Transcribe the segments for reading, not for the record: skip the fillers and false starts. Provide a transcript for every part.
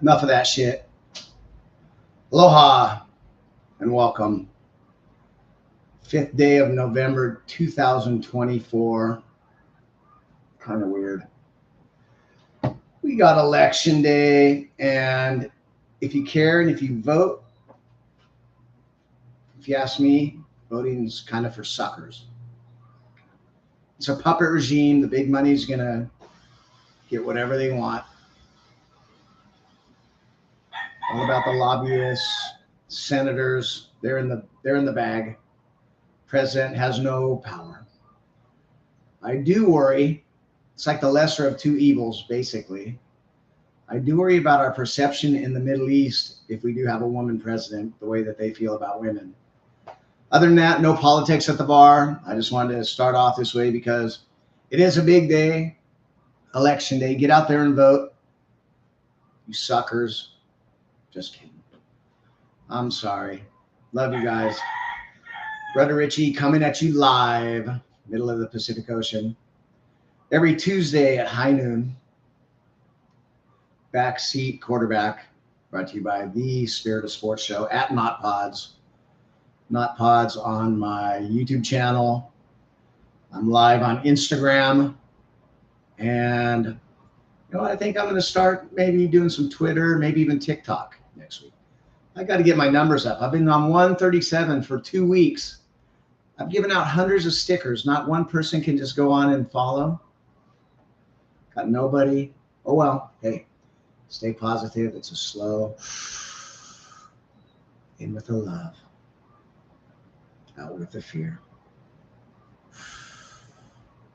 Enough of that shit. Aloha and welcome. 5th day of November 2024. Kind of weird. We got election day, and if you care and if you vote, if you ask me, voting is kind of for suckers. It's a puppet regime. The big money's going to get whatever they want. All about the lobbyists, senators, they're in the bag. President has no power. I do worry. It's like the lesser of two evils, basically. I do worry about our perception in the Middle East if we do have a woman president, the way that they feel about women. Other than that, no politics at the bar. I just wanted to start off this way because it is a big day, election day. Get out there and vote. You suckers. Just kidding. I'm sorry. Love you guys. Brother Richie coming at you live, middle of the Pacific Ocean. Every Tuesday at high noon. Backseat Quarterback, brought to you by the Spirit of Sports Show at Not Pods. Not Pods on my YouTube channel. I'm live on Instagram. And you know, I think I'm going to start maybe doing some Twitter, maybe even TikTok next week. I got to get my numbers up. I've been on 137 for 2 weeks. I've given out hundreds of stickers. Not one person can just go on and follow. Got nobody. Oh, well, hey, stay positive. It's a slow in with the love, out with the fear.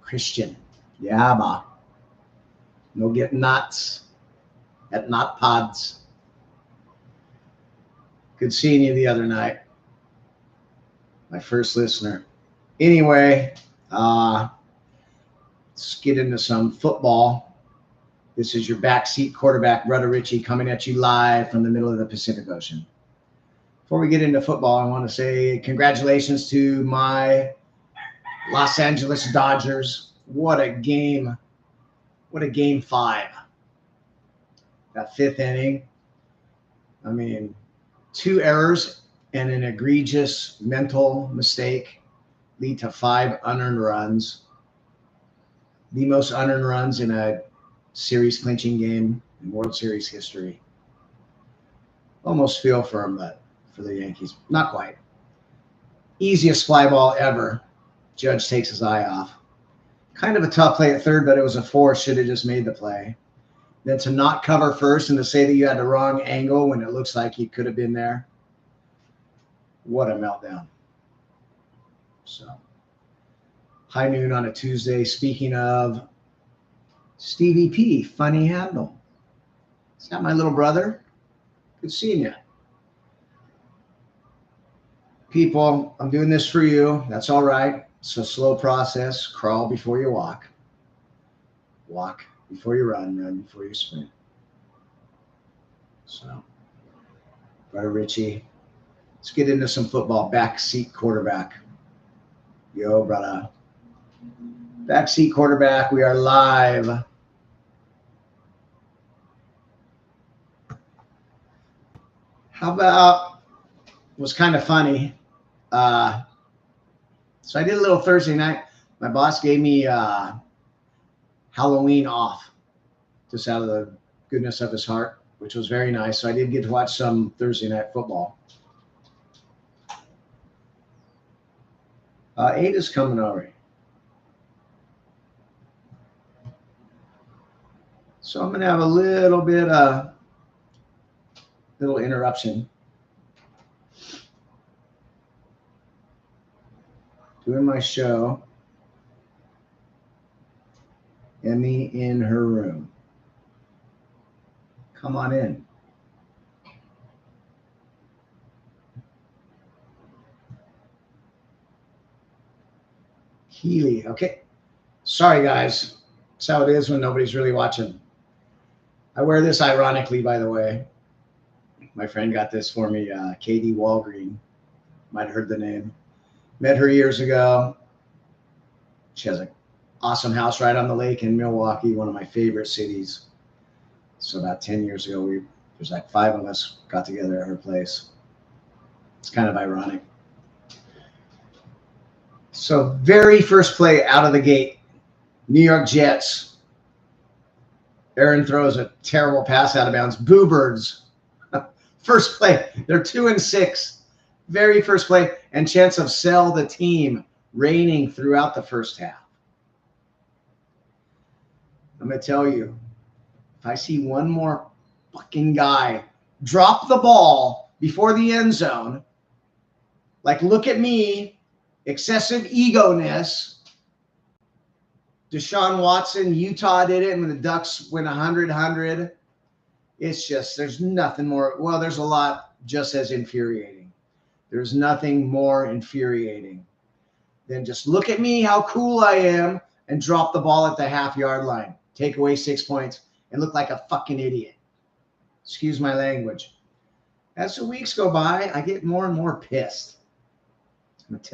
Christian. Yeah, ma. No get nuts at Not Pods. Good seeing you the other night. My first listener. Anyway, let's get into some football. This is your backseat quarterback, Brother Richie, coming at you live from the middle of the Pacific Ocean. Before we get into football, I want to say congratulations to my Los Angeles Dodgers. What a game. What a game 5. That 5th inning. I mean, 2 errors and an egregious mental mistake lead to 5 unearned runs. The most unearned runs in a series clinching game in World Series history. Almost feel for them, but for the Yankees, not quite. Easiest fly ball ever. Judge takes his eye off. Kind of a tough play at third, but it was a force. Should have just made the play. Then to not cover first and to say that you had the wrong angle when it looks like he could have been there. What a meltdown. So, high noon on a Tuesday. Speaking of Stevie P, funny handle. Is that my little brother? Good seeing you. People, I'm doing this for you. That's all right. It's a slow process. Crawl before you walk. Walk before you run before you sprint. So, Brother Richie, let's get into some football. Backseat quarterback. Yo, brother. Backseat quarterback. We are live. How about, it was kind of funny. So I did a little Thursday night. My boss gave me Halloween off, just out of the goodness of his heart, which was very nice. So I did get to watch some Thursday night football. Ada's coming over. So I'm going to have a little bit little interruption. Doing my show. Emmy in her room. Come on in. Healy. Okay. Sorry, guys. That's how it is when nobody's really watching. I wear this ironically, by the way. My friend got this for me, Katie Walgreen. Might have heard the name. Met her years ago. She has an awesome house right on the lake in Milwaukee, one of my favorite cities. So about 10 years ago, we There's like 5 of us got together at her place. It's kind of ironic. So very first play out of the gate, New York Jets. Aaron throws a terrible pass out of bounds. Boo Birds. First play. They're 2-6. Very first play. And chance of sell the team reigning throughout the first half. I'm going to tell you, if I see one more fucking guy drop the ball before the end zone, like, look at me, excessive ego-ness. Deshaun Watson, Utah did it, and when the Ducks win 100-100, it's just, there's nothing more. Well, there's a lot just as infuriating. There's nothing more infuriating than just look at me, how cool I am, and drop the ball at the half-yard line, take away 6 points, and look like a fucking idiot. Excuse my language. As the weeks go by, I get more and more pissed. I'm going to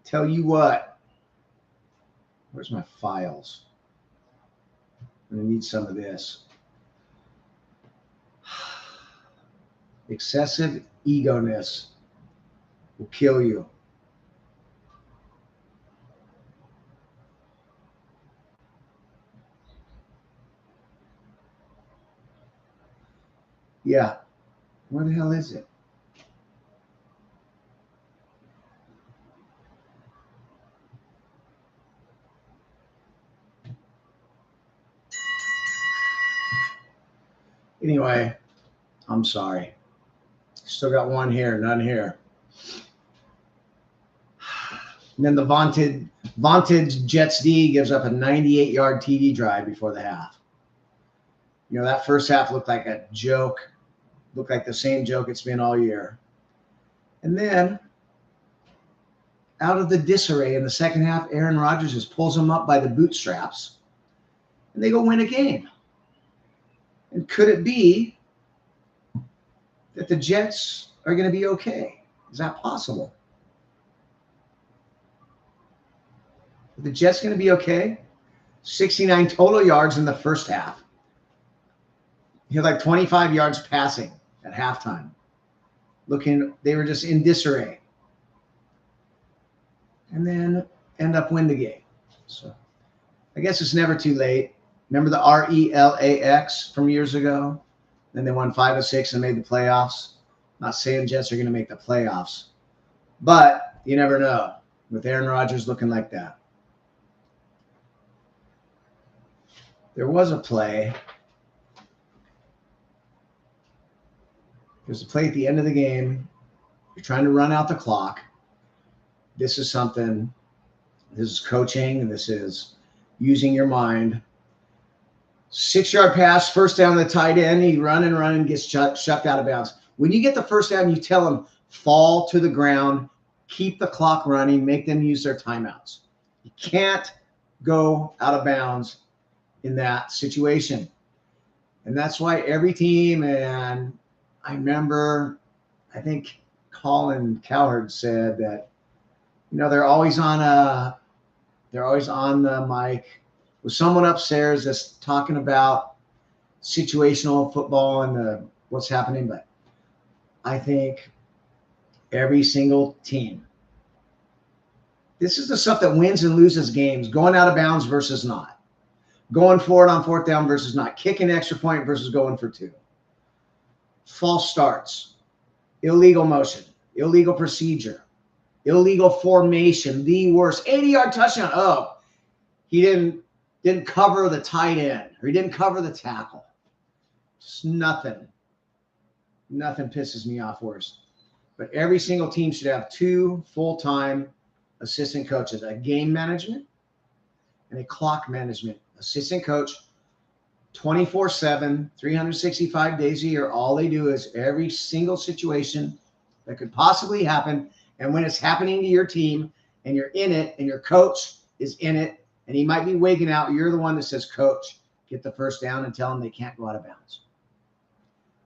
tell you what. Where's my files? I'm going to need some of this. Excessive ego-ness will kill you. Yeah. Where the hell is it? Anyway, I'm sorry. Still got one here, none here. And then the vaunted Jets D gives up a 98-yard TD drive before the half. You know, that first half looked like a joke, looked like the same joke it's been all year. And then, out of the disarray in the second half, Aaron Rodgers just pulls them up by the bootstraps, and they go win a game. And could it be that the Jets are going to be okay? Is that possible? Are the Jets going to be okay? 69 total yards in the first half. He had like 25 yards passing at halftime. They were just in disarray. And then end up winning the game. So I guess it's never too late. Remember the RELAX from years ago? Then they won 5 of 6 and made the playoffs. Not saying Jets are going to make the playoffs, but you never know with Aaron Rodgers looking like that. There was a play. There's a play at the end of the game. You're trying to run out the clock. This is something. This is coaching, and this is using your mind. 6-yard pass, first down the tight end. He run and gets shoved out of bounds. When you get the first down, you tell them, fall to the ground, keep the clock running, make them use their timeouts. You can't go out of bounds in that situation. And that's why every team, and I remember, I think Colin Cowherd said that, you know, they're always on the mic with someone upstairs that's talking about situational football and what's happening. But I think every single team, this is the stuff that wins and loses games, going out of bounds versus not, going forward on fourth down versus not, kicking extra point versus going for 2, false starts, illegal motion, illegal procedure, illegal formation, the worst, 80-yard touchdown. Oh, he didn't cover the tight end, or he didn't cover the tackle. Just nothing pisses me off worse. But every single team should have 2 full-time assistant coaches, a game management and a clock management assistant coach, 24/7, 365 days a year. All they do is every single situation that could possibly happen. And when it's happening to your team and you're in it and your coach is in it and he might be wigging out, you're the one that says, coach, get the first down and tell them they can't go out of bounds.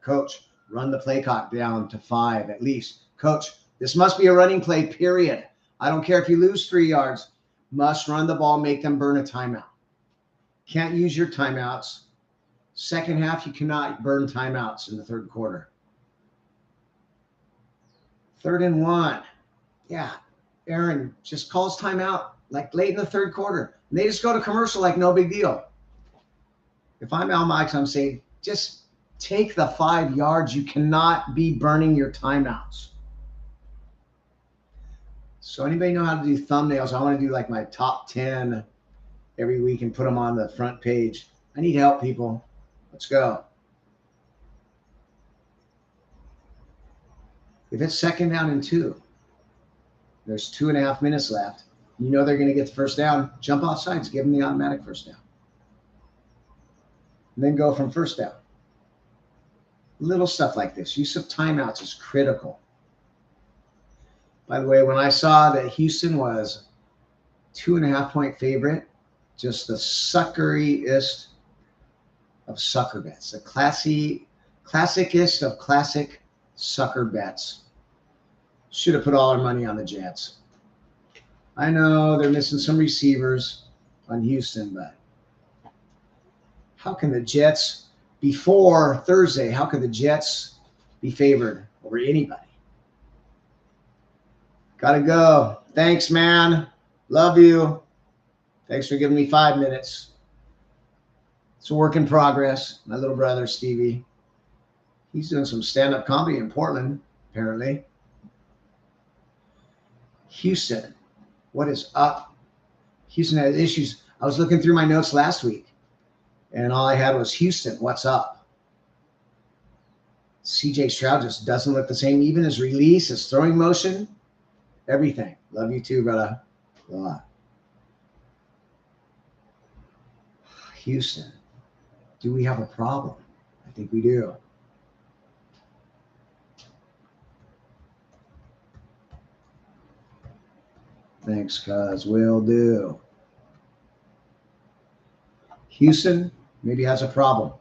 Coach, run the play clock down to 5 at least. Coach, this must be a running play, period. I don't care if you lose 3 yards. Must run the ball, make them burn a timeout. Can't use your timeouts. Second half, you cannot burn timeouts in the third quarter. 3rd and 1. Yeah, Aaron just calls timeout like late in the third quarter. And they just go to commercial like no big deal. If I'm Al Mike, I'm saying just take the 5 yards. You cannot be burning your timeouts. So anybody know how to do thumbnails? I want to do like my top 10 every week and put them on the front page. I need help, people. Let's go. If it's 2nd down and 2, there's 2.5 minutes left. You know they're going to get the first down. Jump off sides. Give them the automatic first down. And then go from first down. Little stuff like this. Use of timeouts is critical. By the way, when I saw that Houston was 2.5-point favorite, just the suckeriest of sucker bets. The classicest of classic sucker bets. Should have put all our money on the Jets. I know they're missing some receivers on Houston, but how can the Jets, before Thursday, how could the Jets be favored over anybody? Gotta go. Thanks, man. Love you. Thanks for giving me 5 minutes. It's a work in progress. My little brother, Stevie. He's doing some stand-up comedy in Portland, apparently. Houston. What is up? Houston has issues. I was looking through my notes last week, and all I had was Houston. What's up? CJ Stroud just doesn't look the same. Even his release, his throwing motion, everything. Love you too, brother. A lot. Houston. Do we have a problem? I think we do. Thanks, cuz. Will do. Houston maybe has a problem.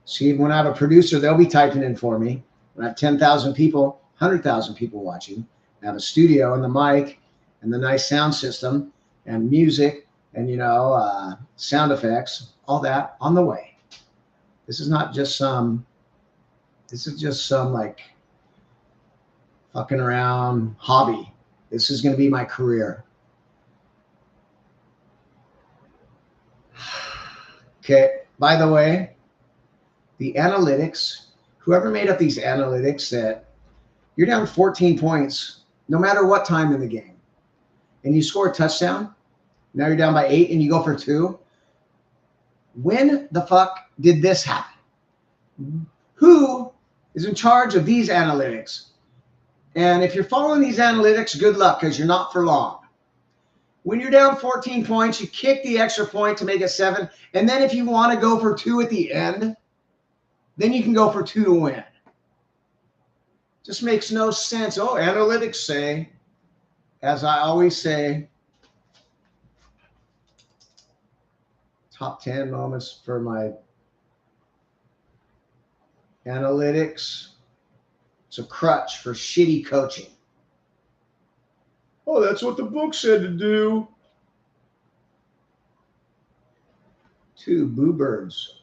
See, when I have a producer, they'll be typing in for me. When I have 10,000 people, 100,000 people watching, I have a studio and the mic and the nice sound system and music and, sound effects, all that on the way. This is just some like fucking around hobby. This is going to be my career. Okay. By the way, the analytics, whoever made up these analytics that you're down 14 points, no matter what time in the game, and you score a touchdown, now you're down by 8 and you go for 2. When the fuck did this happen? Who is in charge of these analytics? And if you're following these analytics, good luck, because you're not for long. When you're down 14 points, you kick the extra point to make it 7. And then if you want to go for 2 at the end, then you can go for 2 to win. Just makes no sense. Oh, analytics say, as I always say, top 10 moments for my analytics. It's a crutch for shitty coaching. Oh, that's what the book said to do. 2 boo birds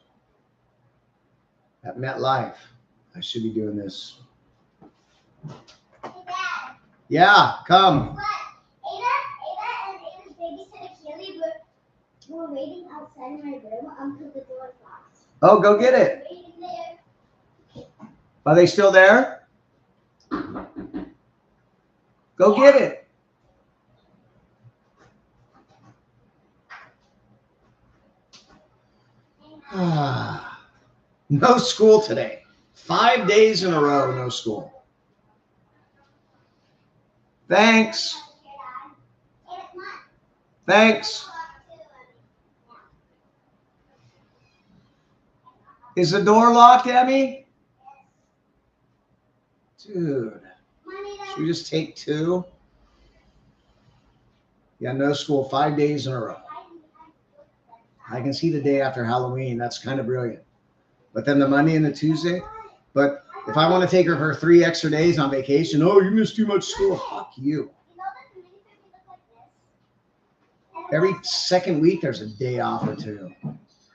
at MetLife. I should be doing this. Hey, Dad. Yeah, come. What? Ada and Ada's babysitter Keely, but we're waiting outside my room until the door is locked. Oh, go get it. We're waiting there. Are they still there? Go get it. No school today. 5 days in a row, no school. Thanks. Thanks. Is the door locked, Emmy? Dude. Should we just take 2? Yeah, no school, 5 days in a row. I can see the day after Halloween. That's kind of brilliant. But then the Monday and the Tuesday. But if I want to take her for 3 extra days on vacation, oh, you missed too much school. Fuck you. Every second week, there's a day off or 2.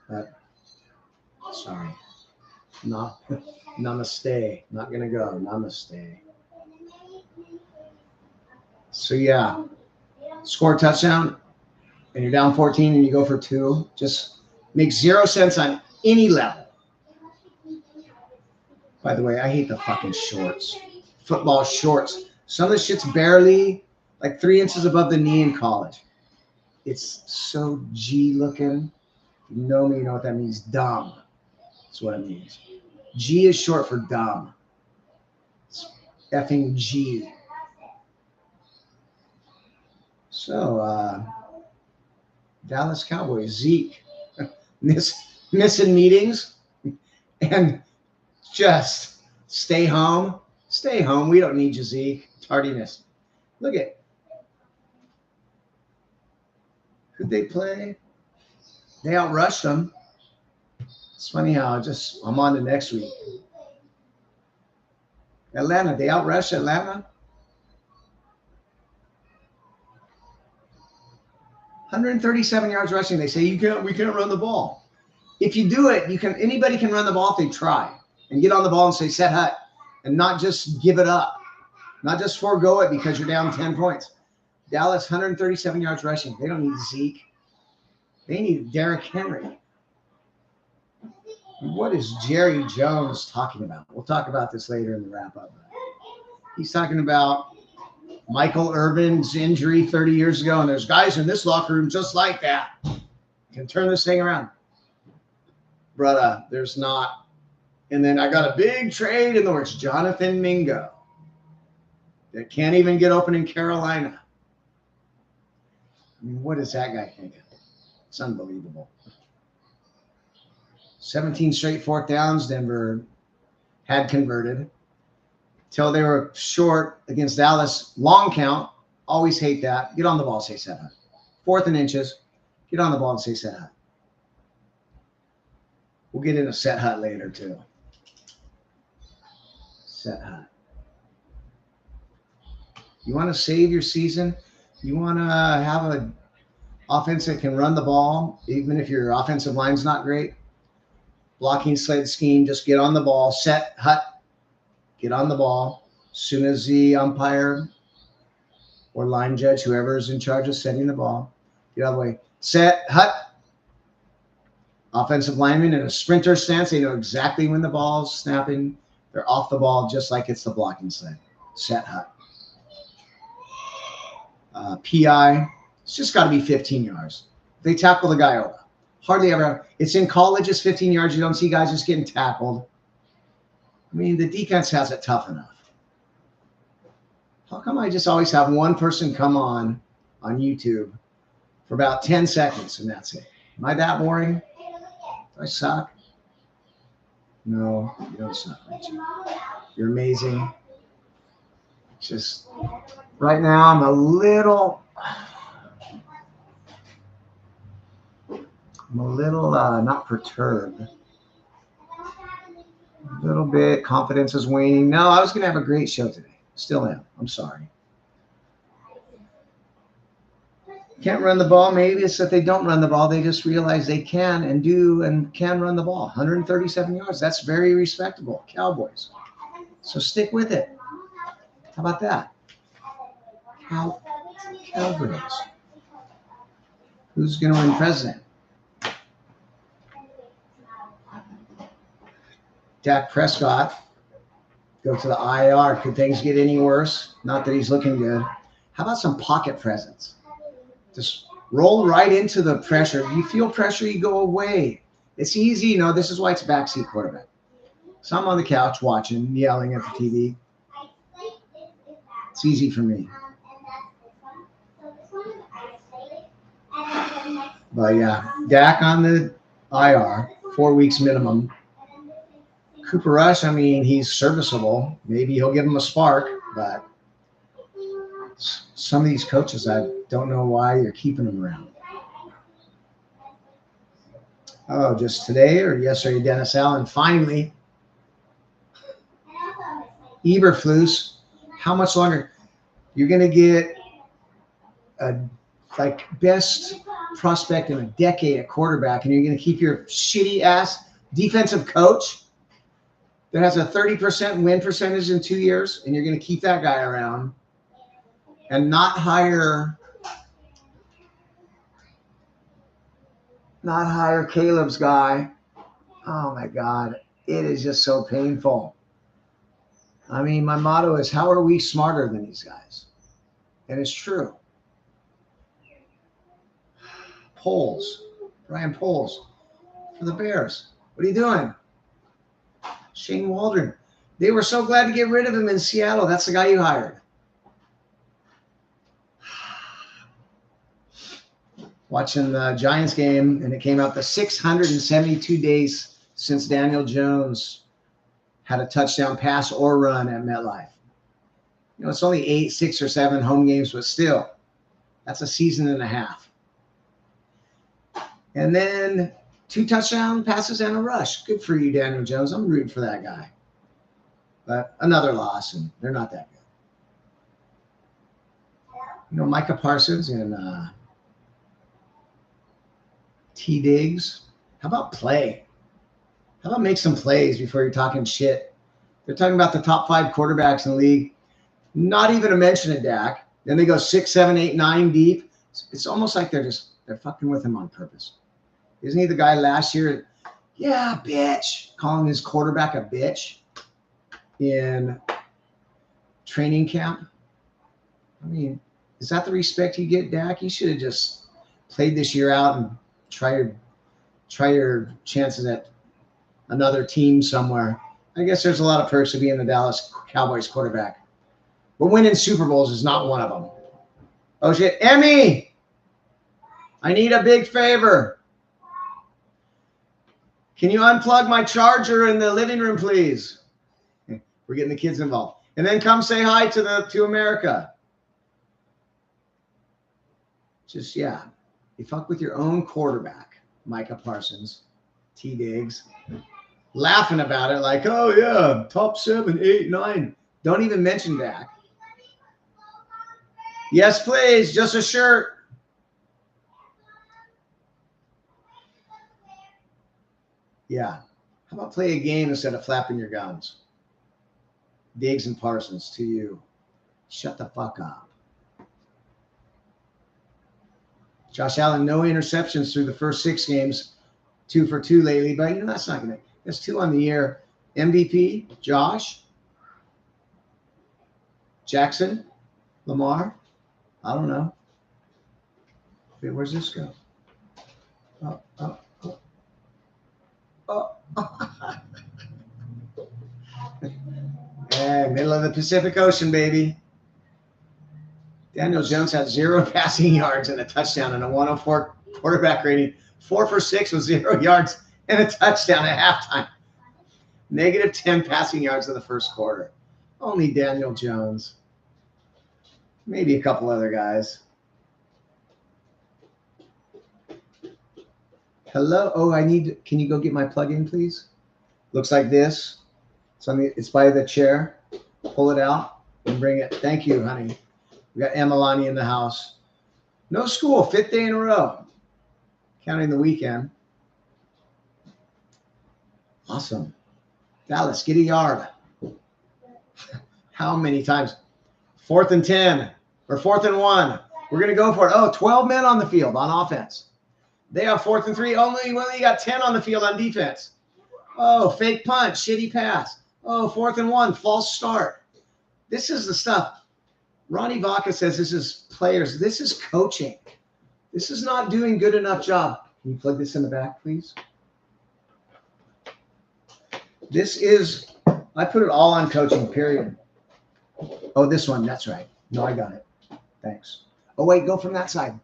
But Sorry. Not namaste. Not gonna go. Namaste. So yeah, score a touchdown and you're down 14 and you go for 2. Just makes 0 sense on any level. By the way, I hate the fucking shorts. Football shorts. Some of the shit's barely like 3 inches above the knee in college. It's so G looking. If you know me, you know what that means. Dumb. That's what it means. G is short for dumb. It's effing G. So, Dallas Cowboys, Zeke, missing meetings and just stay home. Stay home. We don't need you, Zeke. Tardiness. Look at who'd they play? They outrushed them. It's funny how I'm on to next week. Atlanta, they outrushed Atlanta. 137 yards rushing. They say we can't run the ball. If you do it, anybody can run the ball if they try and get on the ball and say set hut and not just give it up, not just forego it because you're down 10 points. Dallas, 137 yards rushing. They don't need Zeke. They need Derrick Henry. What is Jerry Jones talking about? We'll talk about this later in the wrap up. He's talking about Michael Irvin's injury 30 years ago, and there's guys in this locker room just like that. Can turn this thing around. Brother, there's not. And then I got a big trade in the works. Jonathan Mingo. That can't even get open in Carolina. I mean, what is that guy thinking? It's unbelievable. 17 straight 4th downs Denver had converted. Till they were short against Dallas. Long count. Always hate that. Get on the ball, say set hut. 4th and inches. Get on the ball and say set hut. We'll get into set hut later too. Set hut. You want to save your season? You want to have an offense that can run the ball, even if your offensive line's not great? Blocking sled scheme, just get on the ball. Set hut. Get on the ball. As soon as the umpire or line judge, whoever is in charge of setting the ball, get out of the way. Set, hut. Offensive lineman in a sprinter stance. They know exactly when the ball's snapping. They're off the ball just like it's the blocking sled. Set, hut. PI. It's just got to be 15 yards. They tackle the guy over. Hardly ever. It's in college. It's 15 yards. You don't see guys just getting tackled. I mean, the defense has it tough enough. How come I just always have one person come on YouTube for about 10 seconds and that's it? Am I that boring? Do I suck? No, you don't suck, Rachel. You're amazing. Just right now, I'm a little not perturbed. A little bit. Confidence is waning. No, I was going to have a great show today. Still am. I'm sorry. Can't run the ball. Maybe it's that they don't run the ball. They just realize they can and do and can run the ball. 137 yards. That's very respectable. Cowboys. So stick with it. How about that? Cowboys. Who's going to win president? Dak Prescott. Go to the IR. Could things get any worse? Not that he's looking good. How about some pocket presence? Just roll right into the pressure. You feel pressure, you go away. It's easy. You know, this is why it's backseat quarterback. So I'm on the couch watching, yelling at the TV. It's easy for me. But yeah, Dak on the IR, 4 weeks minimum. Cooper Rush, I mean, he's serviceable. Maybe he'll give him a spark, but some of these coaches, I don't know why you're keeping them around. Oh, just today or yesterday, Dennis Allen. Finally, Eburflus. How much longer? You're going to get a best prospect in a decade at quarterback, and you're going to keep your shitty ass defensive coach that has a 30% win percentage in 2 years, and you're going to keep that guy around and not hire Caleb's guy. Oh my God, it is just so painful. I mean, my motto is, how are we smarter than these guys? And it's true. Brian Poles for the Bears. What are you doing? Shane Waldron. They were so glad to get rid of him in Seattle. That's the guy you hired. Watching the Giants game, and it came out the 672 days since Daniel Jones had a touchdown pass or run at MetLife. You know, it's only 6 or 7 home games, but still, that's a season and a half. And then 2 touchdown passes and a rush. Good for you, Daniel Jones. I'm rooting for that guy. But another loss, and they're not that good. You know, Micah Parsons and T. Diggs. How about play? How about make some plays before you're talking shit? They're talking about the top 5 quarterbacks in the league. Not even a mention of Dak. Then they go 6, 7, 8, 9 deep. It's almost like they're fucking with him on purpose. Isn't he the guy last year? Yeah, bitch. Calling his quarterback a bitch in training camp. I mean, is that the respect you get, Dak? You should have just played this year out and try your chances at another team somewhere. I guess there's a lot of perks to being the Dallas Cowboys quarterback. But winning Super Bowls is not one of them. Oh, shit. Emmy! I need a big favor. Can you unplug my charger in the living room, please? We're getting the kids involved. And then come say hi to America. Just, yeah. You fuck with your own quarterback, Micah Parsons, T. Diggs, laughing about it like, oh, yeah, top 7, 8, 9. Don't even mention Dak. Yes, please. Just a shirt. Yeah. How about play a game instead of flapping your gums? Diggs and Parsons, to you. Shut the fuck up. Josh Allen, no interceptions through the first 6 games. 2 for 2 lately, but you know that's not gonna. That's 2 on the year. MVP, Josh, Jackson, Lamar. I don't know. Wait, where's this go? Oh. Hey, middle of the Pacific Ocean, baby. Daniel Jones had 0 passing yards and a touchdown and a 104 quarterback rating. 4 for 6 with 0 yards and a touchdown at halftime. -10 passing yards in the first quarter. Only Daniel Jones. Maybe a couple other guys. Hello. Oh, can you go get my plug-in, please? Looks like this. It's by the chair. Pull it out and bring it. Thank you, honey. We got Emalani in the house. No school, 5th day in a row. Counting the weekend. Awesome. Dallas, get a yard. How many times? 4th and 10 or 4th and 1. We're going to go for it. Oh, 12 men on the field on offense. They have 4th and 3. Only got 10 on the field on defense. Oh, fake punt, shitty pass. Oh, 4th and 1, false start. This is the stuff. Ronnie Vaca says this is players. This is coaching. This is not doing good enough job. Can you plug this in the back, please? This is, I put it all on coaching, period. Oh, this one. That's right. No, I got it. Thanks. Oh, wait, go from that side.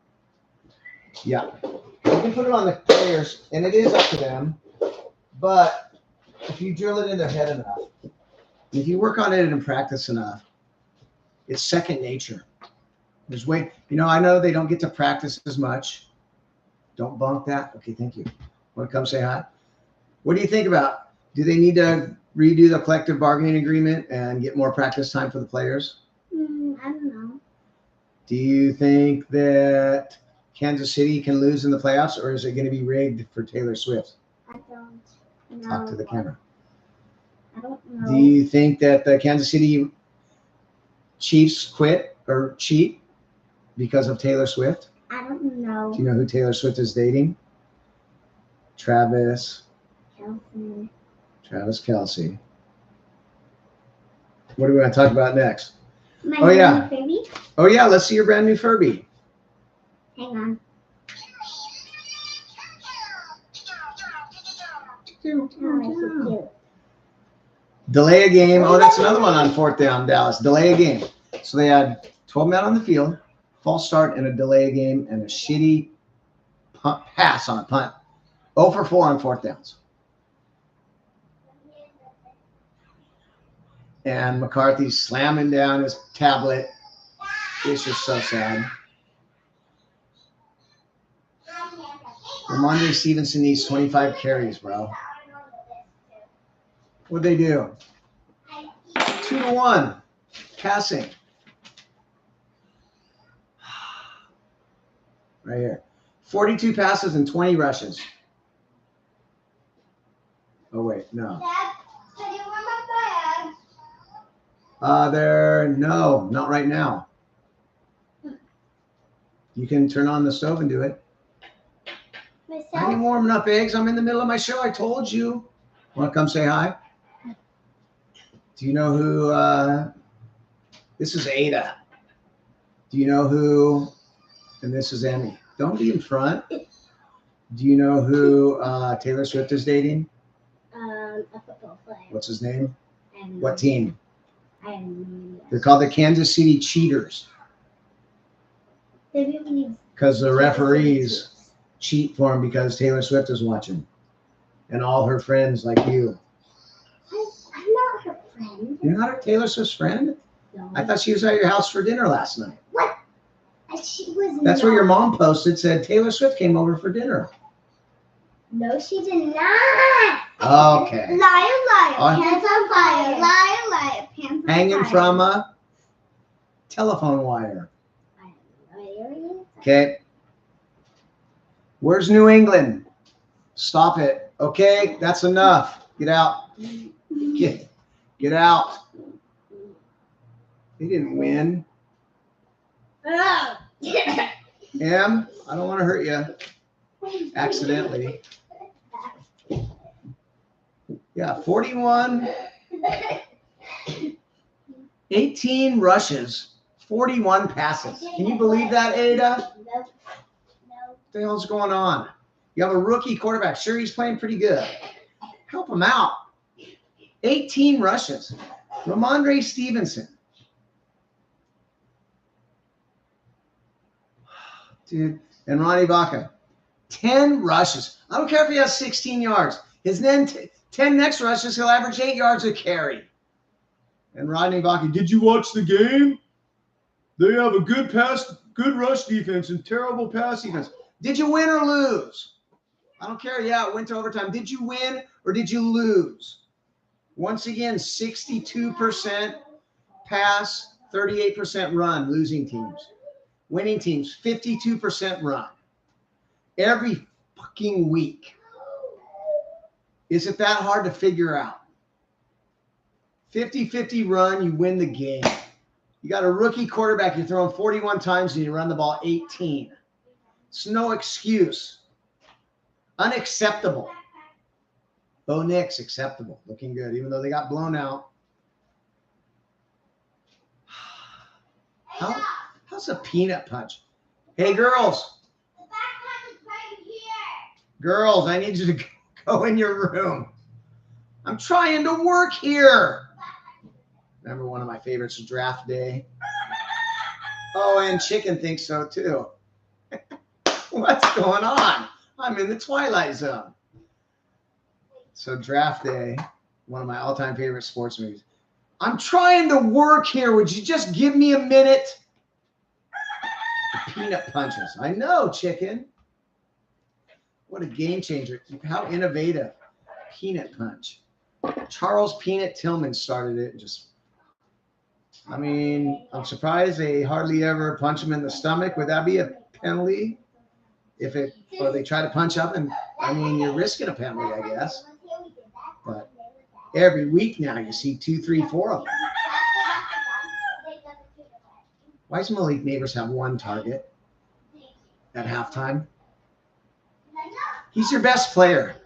Yeah. You can put it on the players, and it is up to them. But if you drill it in their head enough, if you work on it and practice enough, it's second nature. I know they don't get to practice as much. Don't bunk that. Okay, thank you. Want to come say hi? What do you think about? Do they need to redo the collective bargaining agreement and get more practice time for the players? I don't know. Do you think that Kansas City can lose in the playoffs, or is it going to be rigged for Taylor Swift? I don't. No. Talk to the camera. I don't know. Do you think that the Kansas City Chiefs quit or cheat because of Taylor Swift? I don't know. Do you know who Taylor Swift is dating? Travis Kelce. What are we going to talk about next? My Oh, yeah. Baby. Oh, yeah. Let's see your brand new Furby. Hang on. Delay a game. Oh, that's another one on 4th down, Dallas. Delay a game. So they had 12 men on the field, false start, and a delay a game, and a shitty pass on a punt. 0 for 4 on 4th downs. And McCarthy's slamming down his tablet. It's just so sad. Ramondre Stevenson needs 25 carries, bro. What'd they do? 2-1 passing. Right here. 42 passes and 20 rushes. Oh, wait, no. Dad, can you wear my bag? No, not right now. You can turn on the stove and do it. I ain't warming up eggs. I'm in the middle of my show. I told you. Want to come say hi? Do you know who? This is Ada. Do you know who? And this is Emmy. Don't be in front. Do you know who Taylor Swift is dating? A football player. What's his name? And What team? I have no idea. They're called the Kansas City Cheaters because the referees cheat for him because Taylor Swift is watching, and all her friends like you. I'm not her friend. You're not a Taylor Swift's friend? No. I thought she was at your house for dinner last night. What? She was. That's what your mom posted. Said Taylor Swift came over for dinner. No, she did not. Okay. Liar, liar, pants on fire. Liar, liar, pants on fire. Hanging from a telephone wire. Okay. Where's New England? Stop it. Okay, that's enough. Get out. Get out. They didn't win. Em, I don't want to hurt you accidentally. Yeah, 41, 18 rushes, 41 passes. Can you believe that, Ada? No. What the hell's going on? You have a rookie quarterback. Sure, he's playing pretty good. Help him out. 18 rushes. Ramondre Stevenson. Dude. And Ronnie Vaca. 10 rushes. I don't care if he has 16 yards. His 10 next rushes, he'll average 8 yards a carry. And Rodney Vaca, did you watch the game? They have a good rush defense and terrible pass defense. Did you win or lose? I don't care. Yeah, it went to overtime. Did you win or did you lose? Once again, 62% pass, 38% run, losing teams. Winning teams, 52% run. Every fucking week. Is it that hard to figure out? 50-50 run, you win the game. You got a rookie quarterback, you're throwing 41 times and you run the ball 18. It's no excuse. Unacceptable. Bo Nix, acceptable. Looking good, even though they got blown out. How's a peanut punch? Hey, girls. The backpack is right here. Girls, I need you to go in your room. I'm trying to work here. Remember one of my favorites is draft day. Oh, and Chicken thinks so too. What's going on? I'm in the Twilight Zone. So draft day, one of my all-time favorite sports movies. I'm trying to work here. Would you just give me a minute? The peanut punches. I know, Chicken. What a game changer. How innovative. Peanut punch. Charles Peanut Tillman started it. I mean, I'm surprised they hardly ever punch him in the stomach. Would that be a penalty? Or they try to punch up and, I mean, you're risking a penalty, I guess. Every week now, you see 2, 3, 4 of them. Why does Malik Neighbors have 1 target at halftime? He's your best player.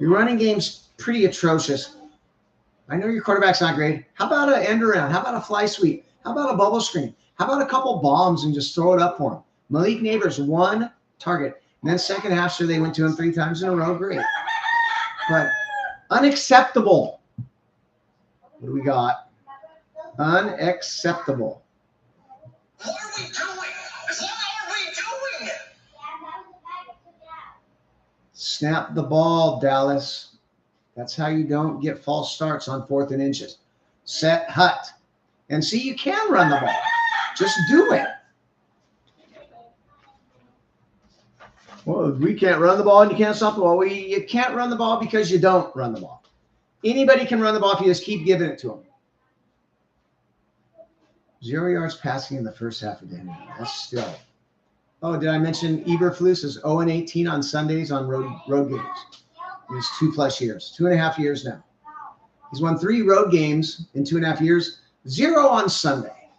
Your running game's pretty atrocious. I know your quarterback's not great. How about an end around? How about a fly sweep? How about a bubble screen? How about a couple bombs and just throw it up for him? Malik Neighbors, 1 target. And then second half, sure, they went to him 3 times in a row. Great. But unacceptable. What do we got? Unacceptable. What are we doing? What are we doing? Snap the ball, Dallas. That's how you don't get false starts on 4th and inches. Set hut. And see, you can run the ball. Just do it. Well, we can't run the ball and you can't stop the ball. You can't run the ball because you don't run the ball. Anybody can run the ball if you just keep giving it to them. 0 yards passing in the first half of the game. That's still. Oh, did I mention Eburflus is 0-18 on Sundays on road games? It's 2+ years, 2.5 years now. He's won 3 road games in 2.5 years, 0 on Sunday.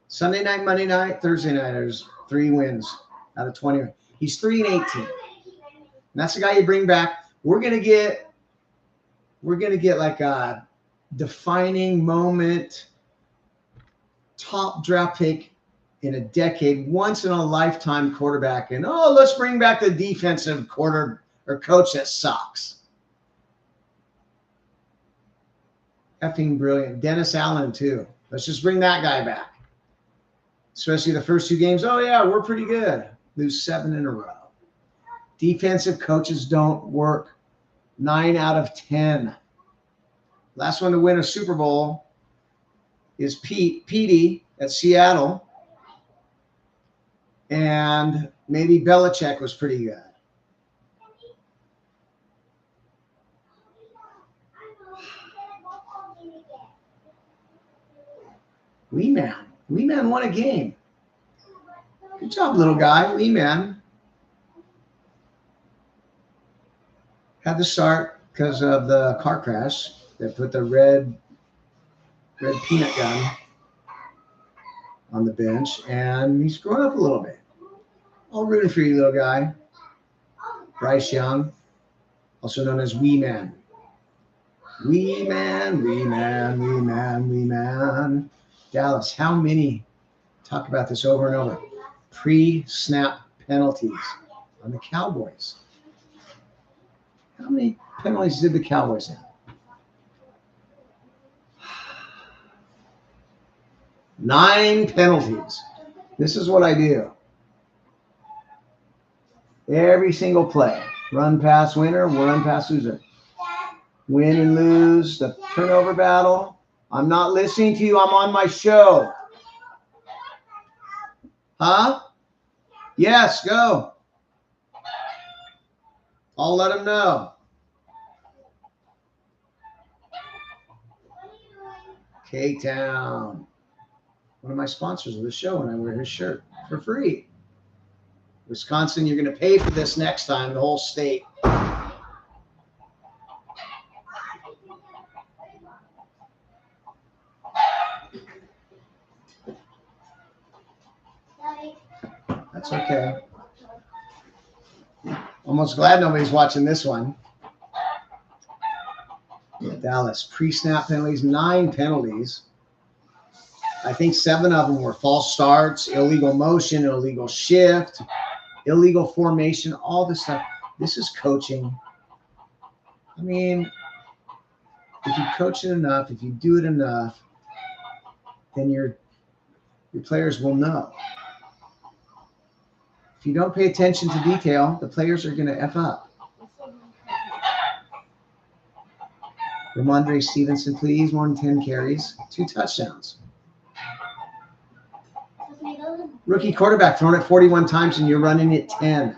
Sunday night, Monday night, Thursday night, there's 3 wins out of 20. He's 3-18. And that's the guy you bring back. We're gonna get like a defining moment, top draft pick in a decade, once in a lifetime quarterback. And let's bring back the defensive coach that sucks. Effing brilliant. Dennis Allen too. Let's just bring that guy back. Especially the first 2 games. Oh yeah, we're pretty good. Lose 7 in a row. Defensive coaches don't work. 9 out of 10. Last one to win a Super Bowl is Petey at Seattle. And maybe Belichick was pretty good. Wee Man won a game. Good job, little guy. Wee Man. Had to start because of the car crash that put the red peanut gun on the bench, and he's grown up a little bit. All rooting for you, little guy. Bryce Young, also known as Wee Man. Wee Man, Wee Man, Wee Man, Wee Man. Dallas, how many, talk about this over and over, pre-snap penalties on the Cowboys? How many penalties did the Cowboys have? 9 penalties. This is what I do. Every single play. Run, pass, winner, run, pass, loser. Win and lose, the turnover battle. I'm not listening to you. I'm on my show. Huh? Yes, go. I'll let him know. K-Town. One of my sponsors of the show, and I wear his shirt for free. Wisconsin, you're going to pay for this next time, the whole state. That's okay. Almost glad nobody's watching this one. Dallas, pre-snap penalties, 9 penalties. I think 7 of them were false starts, illegal motion, illegal shift, illegal formation, all this stuff. This is coaching. I mean, if you coach it enough, if you do it enough, then your players will know. If you don't pay attention to detail, the players are going to F up. Ramondre Stevenson, please, more than 10 carries, 2 touchdowns. Rookie quarterback thrown it 41 times and you're running it 10.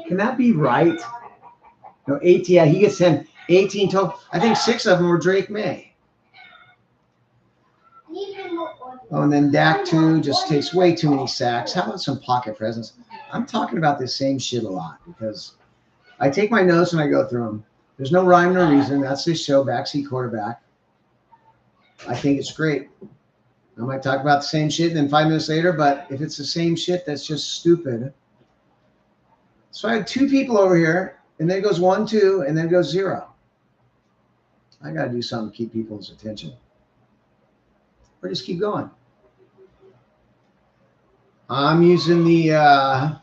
Can that be right? No, 18. Yeah, he gets 10. 18 total. I think 6 of them were Drake May. Oh, and then Dak 2 just takes way too many sacks. How about some pocket presence? I'm talking about this same shit a lot because I take my notes when I go through them. There's no rhyme or reason. That's this show, Backseat Quarterback. I think it's great. I might talk about the same shit and then 5 minutes later, but if it's the same shit, that's just stupid. So I had 2 people over here, and then it goes 1, 2, and then it goes 0. I got to do something to keep people's attention. Or just keep going. I'm using the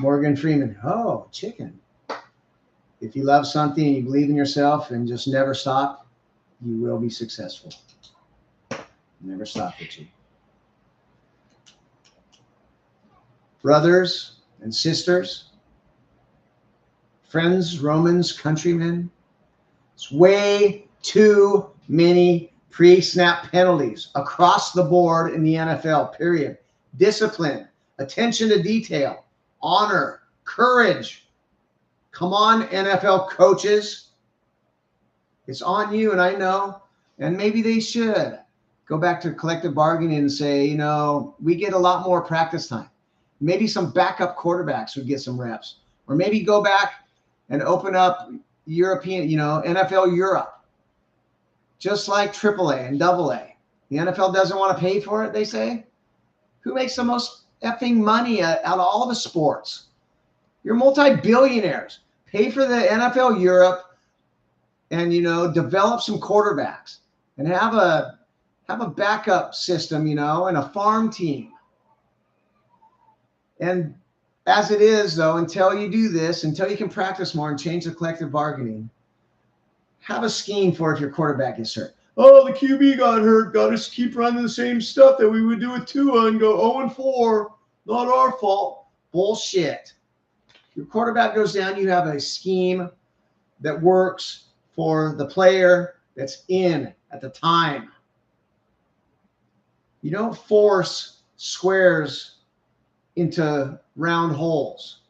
Morgan Freeman. Oh, chicken. If you love something and you believe in yourself and just never stop, you will be successful. Never stop, Richie. Brothers and sisters, friends, Romans, countrymen, it's way too many pre-snap penalties across the board in the NFL, period. Discipline, attention to detail, honor, courage. Come on, NFL coaches. It's on you, and I know, and maybe they should go back to collective bargaining and say, you know, we get a lot more practice time. Maybe some backup quarterbacks would get some reps. Or maybe go back and open up European, you know, NFL Europe. Just like AAA and AA. The NFL doesn't want to pay for it, they say. Who makes the most effing money out of all the sports? You're multi-billionaires. Pay for the NFL Europe and, you know, develop some quarterbacks and have a backup system, you know, and a farm team. And as it is, though, until you do this, until you can practice more and change the collective bargaining, have a scheme for if your quarterback gets hurt. Oh, the QB got hurt. Got to keep running the same stuff that we would do with Tua and go 0-4. Not our fault. Bullshit. Your quarterback goes down, you have a scheme that works for the player that's in at the time. You don't force squares into round holes.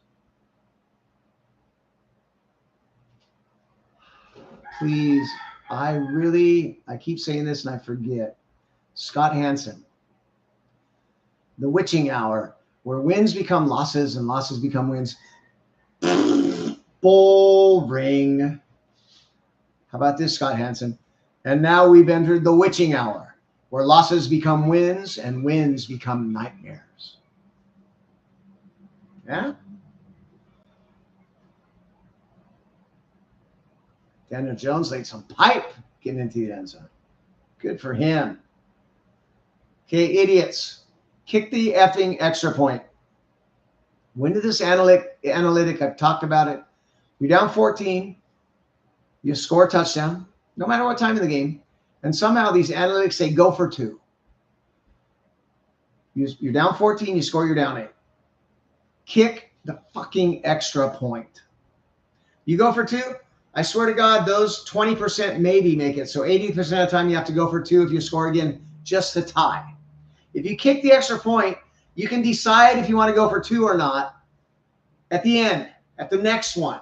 Please, I keep saying this and I forget. Scott Hansen. The witching hour, where wins become losses and losses become wins. Boring. How about this, Scott Hansen? And now we've entered the witching hour, where losses become wins and wins become nightmares. Yeah? Daniel Jones laid some pipe getting into the end zone. Good for him. Okay, idiots. Kick the effing extra point. When did this analytic, I've talked about it. You're down 14. You score a touchdown, no matter what time of the game. And somehow these analytics say go for 2. You're down 14, you score, you're down 8. Kick the fucking extra point. You go for 2, I swear to God, those 20% maybe make it. So 80% of the time you have to go for 2 if you score again, just to tie. If you kick the extra point, you can decide if you want to go for 2 or not at the end, at the next one.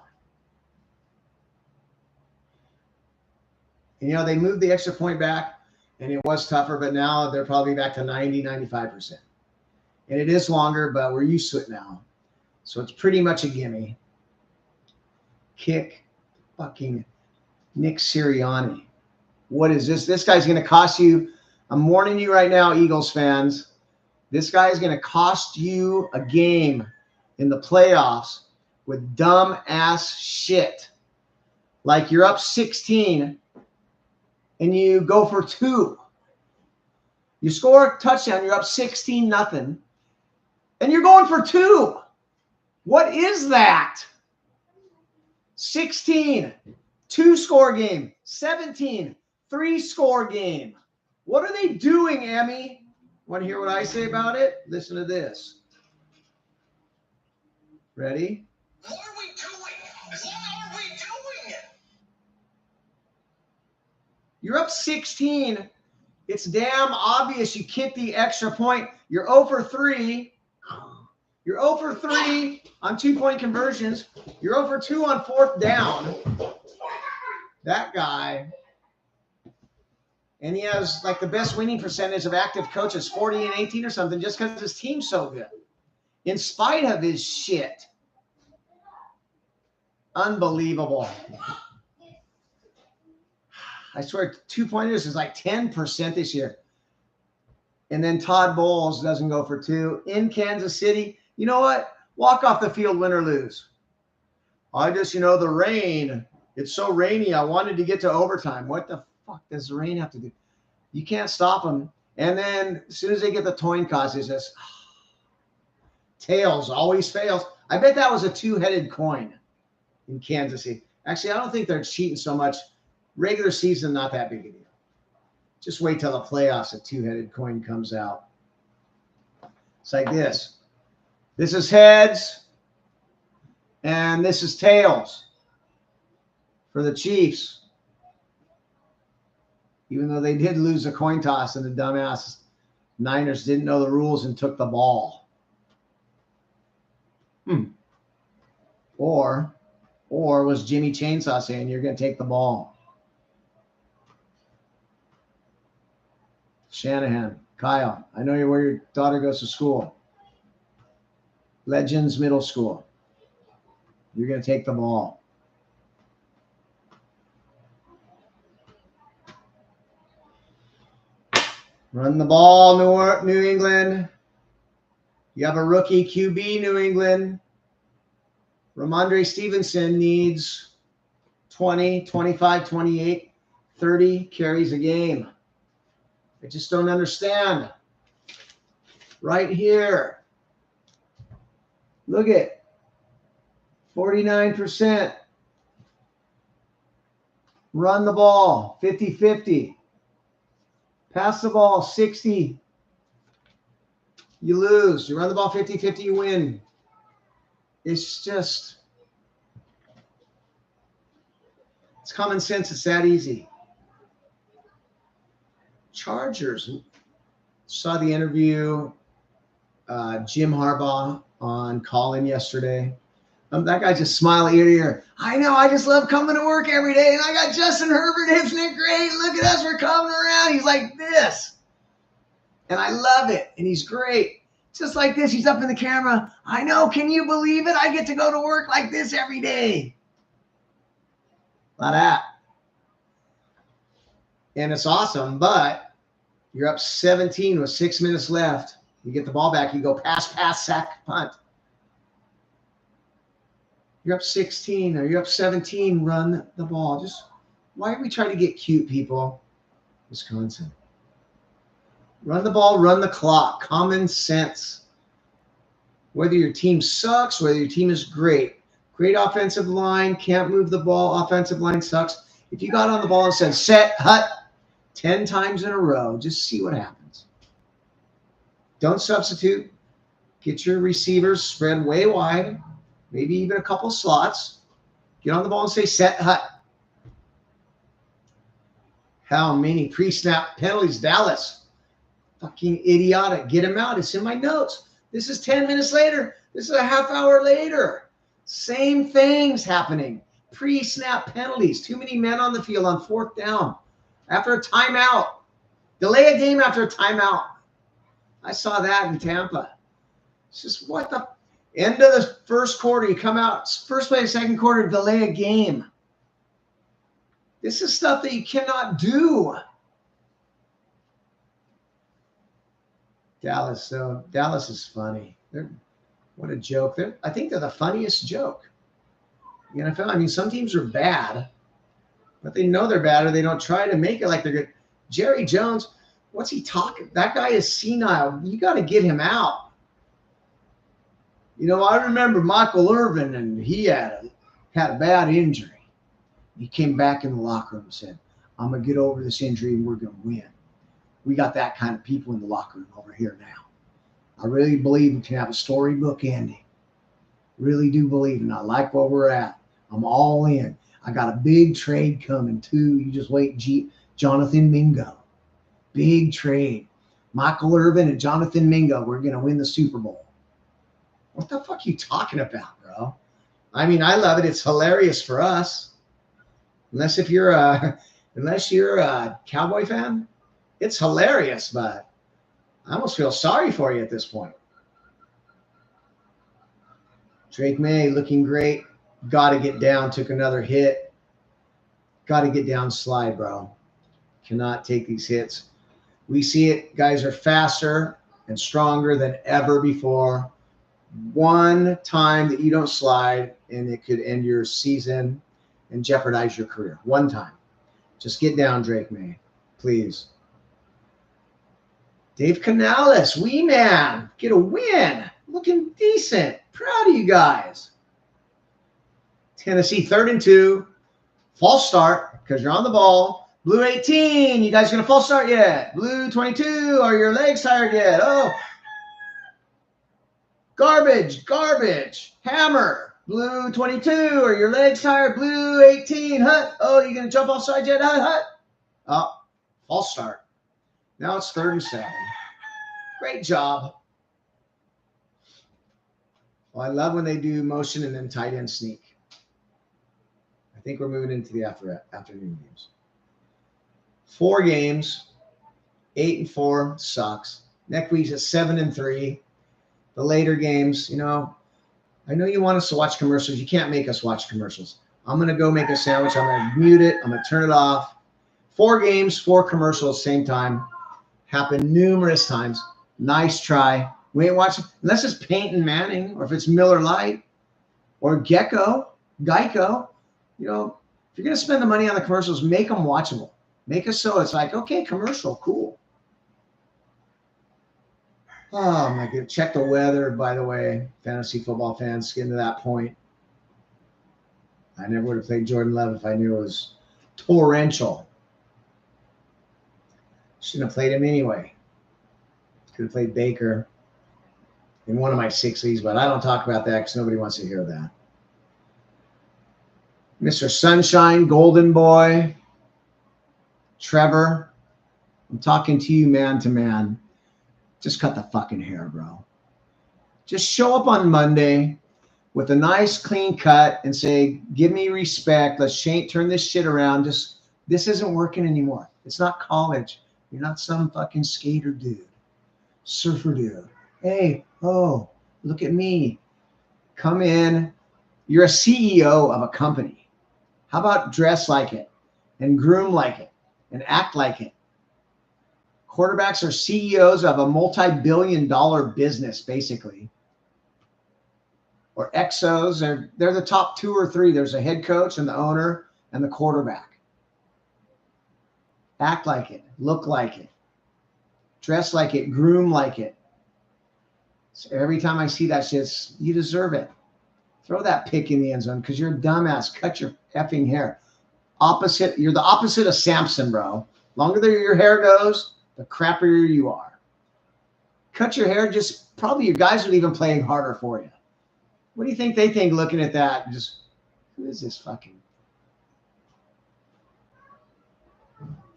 And, you know, they moved the extra point back, and it was tougher, but now they're probably back to 90, 95%. And it is longer, but we're used to it now. So it's pretty much a gimme. Kick fucking Nick Sirianni. What is this? This guy's going to cost you. I'm warning you right now, Eagles fans. This guy is going to cost you a game in the playoffs with dumb ass shit. Like you're up 16 and you go for 2. You score a touchdown, you're up 16-0, and you're going for 2. What is that? 16, 2-score game. 17, 3-score game. What are they doing, Emmy? Want to hear what I say about it? Listen to this. Ready? What are we doing? What are we doing? You're up 16. It's damn obvious you kick the extra point. You're 0 for 3. You're 0 for 3 on 2-point conversions. You're 0 for 2 on 4th down. That guy. And he has like the best winning percentage of active coaches, 40-18 or something, just because his team's so good. In spite of his shit. Unbelievable. I swear, 2-pointers is like 10% this year. And then Todd Bowles doesn't go for 2 in Kansas City. You know what? Walk off the field, win or lose. I just, the rain. It's so rainy. I wanted to get to overtime. What the fuck does the rain have to do? You can't stop them. And then as soon as they get the coin toss, it's just tails always fails. I bet that was a 2-headed coin in Kansas City. Actually, I don't think they're cheating so much. Regular season, not that big a deal. Just wait till the playoffs, a 2-headed coin comes out. It's like this. This is heads, and this is tails for the Chiefs. Even though they did lose a coin toss and the dumbass Niners didn't know the rules and took the ball. Or was Jimmy Chainsaw saying you're going to take the ball? Shanahan, Kyle, I know where your daughter goes to school. Legends Middle School. You're going to take the ball. Run the ball, New England. You have a rookie QB, New England. Ramondre Stevenson needs 20, 25, 28, 30 carries a game. I just don't understand. Right here. Look at 49%. Run the ball, 50-50. Pass the ball, 60. You lose. You run the ball 50-50, you win. It's just, it's common sense. It's that easy. Chargers. Saw the interview, Jim Harbaugh on Colin yesterday. That guy just smiled ear to ear. I know, I just love coming to work every day. And I got Justin Herbert. Isn't it great? Look at us. We're coming around. He's like this. And I love it. And he's great. Just like this. He's up in the camera. I know. Can you believe it? I get to go to work like this every day. Like that. And it's awesome. But you're up 17 with 6 minutes left. You get the ball back. You go pass, sack, punt. You're up 16 or you're up 17. Run the ball. Just why are we trying to get cute, people? Wisconsin. Run the ball, run the clock. Common sense. Whether your team sucks, whether your team is great. Great offensive line, can't move the ball. Offensive line sucks. If you got on the ball and said, set, hut, 10 times in a row, just see what happens. Don't substitute. Get your receivers spread way wide. Maybe even a couple slots. Get on the ball and say, set, hut. How many pre-snap penalties? Dallas. Fucking idiotic. Get him out. It's in my notes. This is 10 minutes later. This is a half hour later. Same things happening. Pre-snap penalties. Too many men on the field on 4th down. After a timeout. Delay a game after a timeout. I saw that in Tampa. It's just what the... End of the first quarter, you come out, first play, second quarter, delay a game. This is stuff that you cannot do. Dallas, though. Dallas is funny. What a joke. I think they're the funniest joke. The NFL, I mean, some teams are bad, but they know they're bad or they don't try to make it like they're good. Jerry Jones, what's he talking? That guy is senile. You got to get him out. I remember Michael Irvin, and he had a bad injury. He came back in the locker room and said, I'm going to get over this injury and we're going to win. We got that kind of people in the locker room over here now. I really believe we can have a storybook ending. Really do believe, and I like where we're at. I'm all in. I got a big trade coming too. You just wait, Jonathan Mingo. Big trade. Michael Irvin and Jonathan Mingo, we're going to win the Super Bowl. What the fuck are you talking about, bro? I mean, I love it. It's hilarious for us. Unless you're a Cowboy fan, it's hilarious, but I almost feel sorry for you at this point. Drake May looking great. Got to get down. Took another hit. Got to get down, slide, bro. Cannot take these hits. We see it. Guys are faster and stronger than ever before. One time that you don't slide, and it could end your season and jeopardize your career. One time. Just get down, Drake May. Please. Dave Canales, wee man. Get a win. Looking decent. Proud of you guys. Tennessee 3rd and 2. False start because you're on the ball. Blue 18. You guys going to false start yet? Blue 22. Are your legs tired yet? Oh. Garbage. Hammer. Blue 22. Are your legs tired? Blue 18. Hut. Oh, you going to jump offside yet? Hut. Oh, false start. Now it's 3rd and 7. Great job. Well, I love when they do motion and then tight end sneak. I think we're moving into the afternoon games. 4 games, 8 and 4 sucks. Next week's at 7 and 3. The later games, you know, I know you want us to watch commercials. You can't make us watch commercials. I'm going to go make a sandwich. I'm going to mute it. I'm going to turn it off. 4 games, 4 commercials, same time. Happened numerous times. Nice try. We ain't watching, unless it's Peyton Manning or if it's Miller Lite or Geico. You know, if you're going to spend the money on the commercials, make them watchable. Make it so it's like, okay, commercial, cool. Oh, my God. Check the weather, by the way, fantasy football fans, getting to that point. I never would have played Jordan Love if I knew it was torrential. Shouldn't have played him anyway. Could have played Baker in one of my 6 leagues, but I don't talk about that because nobody wants to hear that. Mr. Sunshine, Golden Boy, Trevor, I'm talking to you man to man. Just cut the fucking hair, bro. Just show up on Monday with a nice clean cut and say, give me respect. Let's turn this shit around. This isn't working anymore. It's not college. You're not some fucking skater dude, surfer dude. Hey, oh, look at me. Come in. You're a CEO of a company. How about dress like it and groom like it and act like it? Quarterbacks are CEOs of a multi-billion-dollar business, basically. Or XOs, they're the top 2 or 3. There's a head coach and the owner and the quarterback. Act like it. Look like it. Dress like it. Groom like it. So every time I see that shit, you deserve it. Throw that pick in the end zone because you're a dumbass. Cut your effing hair. You're the opposite of Samson, bro. Longer your hair goes, the crappier you are. Cut your hair, probably your guys would even play harder for you. What do you think they think looking at that? Who is this fucking?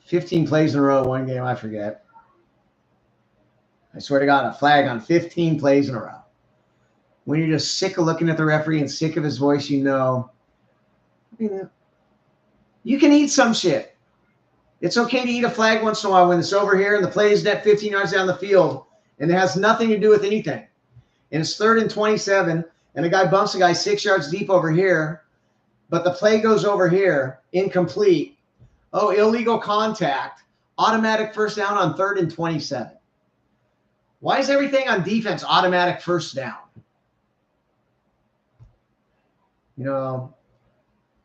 15 plays in a row, one game, I forget. I swear to God, a flag on 15 plays in a row. When you're just sick of looking at the referee and sick of his voice, you know, you can eat some shit. It's okay to eat a flag once in a while when it's over here and the play is net 15 yards down the field and it has nothing to do with anything. And it's 3rd and 27 and a guy bumps a guy 6 yards deep over here, but the play goes over here, incomplete. Oh, illegal contact, automatic first down on 3rd and 27. Why is everything on defense automatic first down? You know,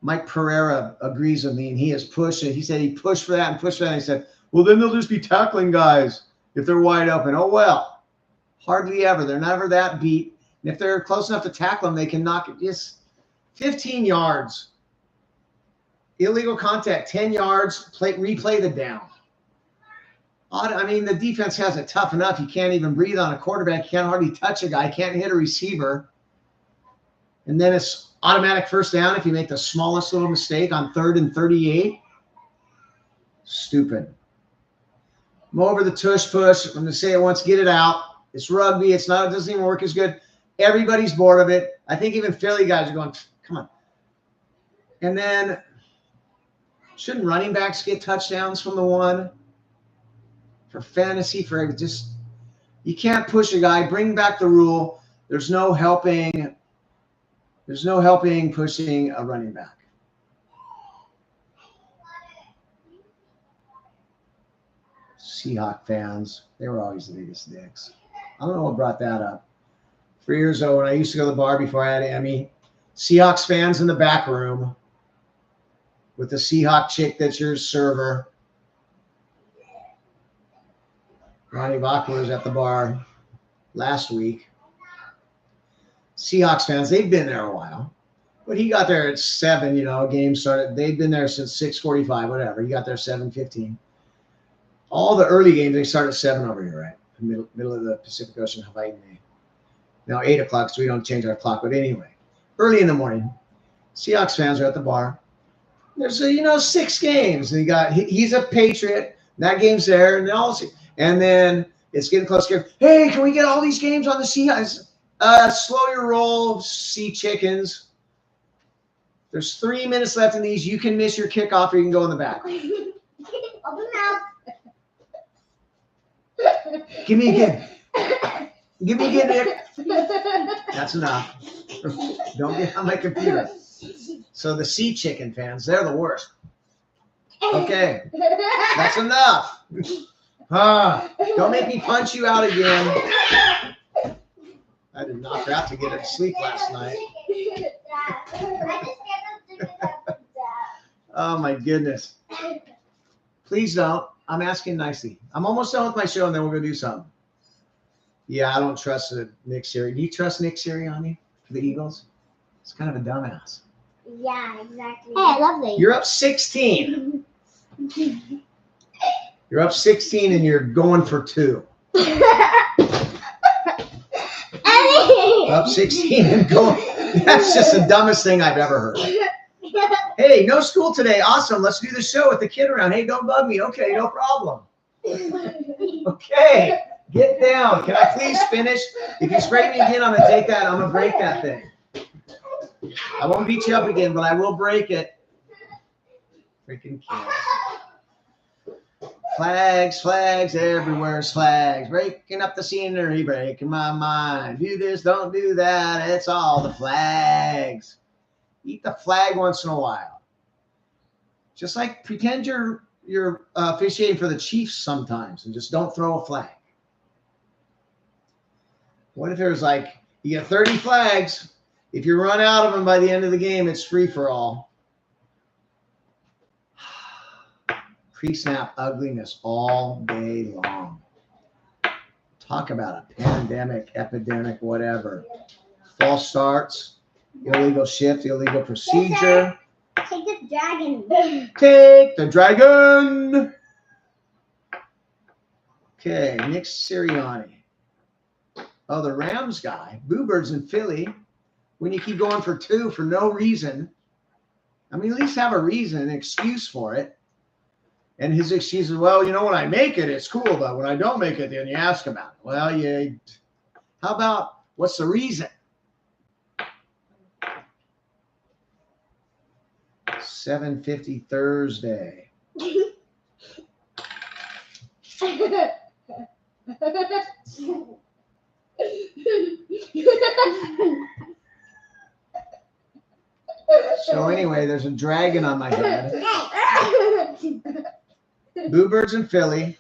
Mike Pereira agrees with me, and he has pushed it. He said he pushed for that and pushed for that. And he said, well, then they'll just be tackling guys if they're wide open. Oh, well, hardly ever. They're never that beat. And if they're close enough to tackle them, they can knock it. Just 15 yards. Illegal contact, 10 yards, replay the down. I mean, the defense has it tough enough. You can't even breathe on a quarterback. You can't hardly touch a guy. Can't hit a receiver. And then it's automatic first down if you make the smallest little mistake on 3rd and 38. Stupid. I'm over the tush push. I'm going to say it once, get it out. It's rugby. It doesn't even work as good. Everybody's bored of it. I think even Philly guys are going, come on. And then shouldn't running backs get touchdowns from the one? For fantasy, you can't push a guy. Bring back the rule. There's no helping There's no helping pushing a running back. Seahawk fans, they were always the biggest dicks. I don't know what brought that up. 3 years ago, when I used to go to the bar before I had Emmy, Seahawks fans in the back room with the Seahawk chick that's your server. Ronnie Bachler was at the bar last week. Seahawks fans, they've been there a while. But he got there at 7, game started. They've been there since 6:45, whatever. He got there 7:15. All the early games, they start at 7 over here, right? Middle of the Pacific Ocean, Hawaii. Now 8 o'clock, so we don't change our clock. But anyway, early in the morning, Seahawks fans are at the bar. There's 6 games. And he's a Patriot. That game's there, and then it's getting close. Hey, can we get all these games on the Seahawks? Slow your roll, Sea Chickens. There's 3 minutes left in these. You can miss your kickoff, or you can go in the back. Open mouth. Give me again. Give me again, Nick. That's enough. Don't get on my computer. So the Sea Chicken fans, they're the worst. Okay, that's enough. Don't make me punch you out again. I did not have to get her to sleep last night. Oh my goodness. Please don't. I'm asking nicely. I'm almost done with my show, and then we're going to do something. Yeah, I don't trust Nick Sirianni. Do you trust Nick Sirianni for the Eagles? It's kind of a dumbass. Yeah, exactly. Hey, I love that. You're up 16. You're up 16, and you're going for 2. Up 16 and going. That's just the dumbest thing I've ever heard. Hey, no school today. Awesome. Let's do the show with the kid around. Hey, don't bug me. Okay, no problem. Okay, get down. Can I please finish? If you spray me again, I'm going to take that. I'm going to break that thing. I won't beat you up again, but I will break it. Freaking kids. Flags, flags, everywhere's flags. Breaking up the scenery, breaking my mind. Do this, don't do that. It's all the flags. Eat the flag once in a while. Just like pretend you're officiating for the Chiefs sometimes and just don't throw a flag. What if there's you get 30 flags. If you run out of them by the end of the game, it's free for all. Pre-snap ugliness all day long. Talk about a pandemic, epidemic, whatever. False starts, illegal shift, illegal procedure. Take the dragon. Take the dragon. Okay, Nick Sirianni. Oh, the Rams guy. Boo Birds in Philly. When you keep going for 2 for no reason. I mean, at least have a reason, an excuse for it. And his excuse is, well, when I make it, it's cool. But when I don't make it, then you ask about it. Well, yeah. How about what's the reason? 7:50 Thursday. So anyway, there's a dragon on my head. Boo Birds in Philly.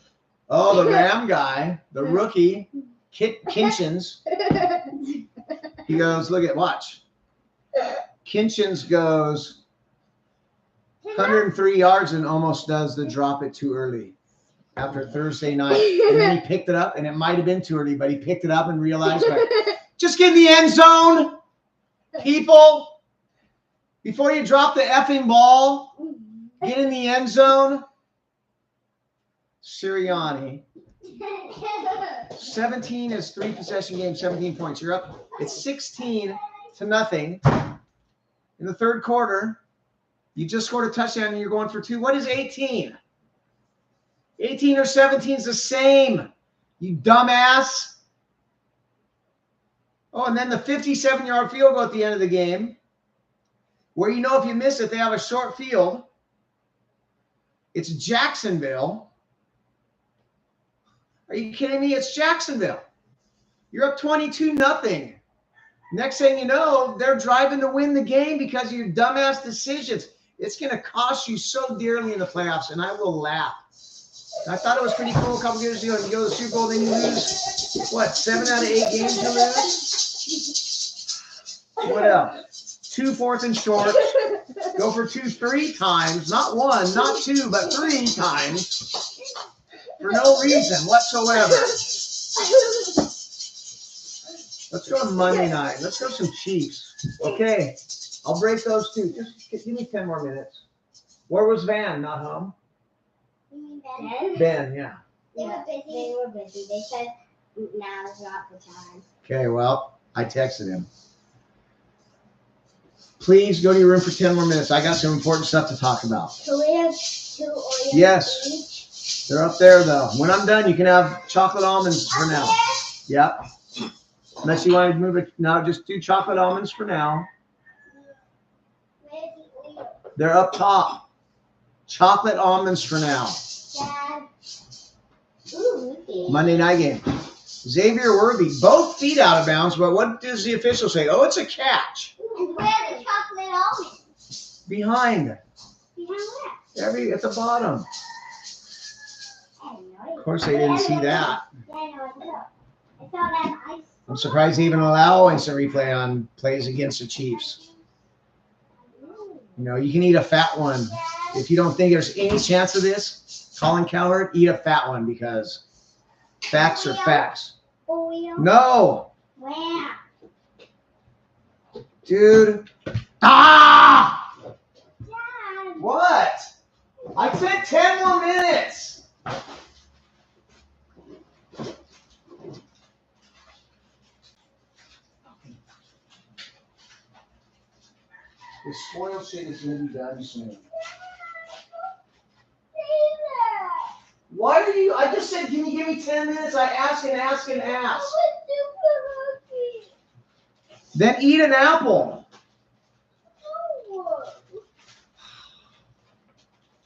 Oh, the Ram guy, the rookie, Kinchins. He goes, watch. Kinchins goes 103 yards and almost does the drop it too early after Thursday night. And then he picked it up, and it might have been too early, but he picked it up and realized, just get in the end zone, people. Before you drop the effing ball, get in the end zone. Sirianni. 17 is 3 possession game, 17 points. You're up. It's 16-0 in the third quarter. You just scored a touchdown and you're going for 2. What is 18? 18 or 17 is the same, you dumbass. Oh, and then the 57-yard field goal at the end of the game, where if you miss it, they have a short field. It's Jacksonville. Are you kidding me? It's Jacksonville. You're up 22-0. Next thing you know, they're driving to win the game because of your dumbass decisions. It's going to cost you so dearly in the playoffs, and I will laugh. I thought it was pretty cool a couple years ago. You go to the Super Bowl, then you lose, what, 7 out of 8 games you lose? What else? 2 4th and short. Go for 2 3 times. Not 1, not 2, but 3 times. For no reason whatsoever. Let's go to Monday night. Let's go some Chiefs. Okay. I'll break those 2. Just give me 10 more minutes. Where was Van? Not home? You mean Ben? Ben, yeah. They were busy. They were busy. They said now is not the time. Okay, well, I texted him. Please go to your room for 10 more minutes. I got some important stuff to talk about. So we have 2 Oreos Yes. each. They're up there, though. When I'm done, you can have chocolate almonds for now. Yep. Unless you want to move it. No, just do chocolate almonds for now. Where's the Oreo? They're up top. Chocolate almonds for now. Dad. Ooh, look Monday night game. Xavier Worthy, both feet out of bounds, but what does the official say? Oh, it's a catch. And where are the chocolate almonds? Behind. Behind where? At the bottom. I have no idea. Of course, they didn't see that. Yeah, I know. I saw that ice. I'm surprised they even allow instant replay on plays against the Chiefs. You know, you can eat a fat one. If you don't think there's any chance of this, Colin Cowherd, eat a fat one because facts are facts. Oreo. No, Where? dude. Ah! Dad. What? I said 10 more minutes. The spoiled shit is going to be done soon. Why are you? I just said, can you give me 10 minutes? I ask and ask and ask. Then eat an apple.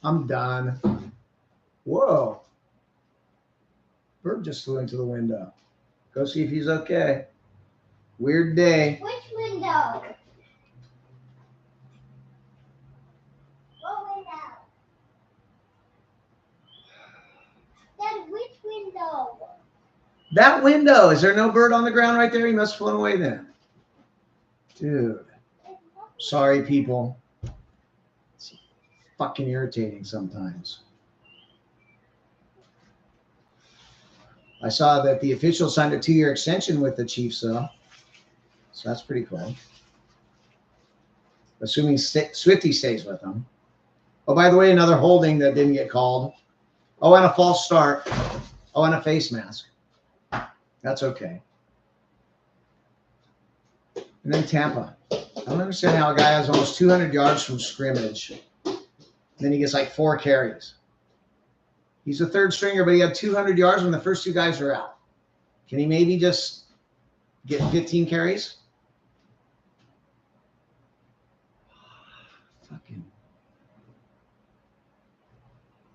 I'm done. Whoa. Bird just flew into the window. Go see if he's okay. Weird day. Which window? What window? Dad, which window? That window. Is there no bird on the ground right there? He must have flown away then. Dude. Sorry, people. It's fucking irritating sometimes. I saw that the official signed a 2-year extension with the Chiefs, though. So that's pretty cool. Assuming Swifty stays with them. Oh, by the way, another holding that didn't get called. Oh, and a false start. Oh, and a face mask. That's okay. And then Tampa. I don't understand how a guy has almost 200 yards from scrimmage. And then he gets like 4 carries. He's a third stringer, but he had 200 yards when the first 2 guys are out. Can he maybe just get 15 carries? Fucking.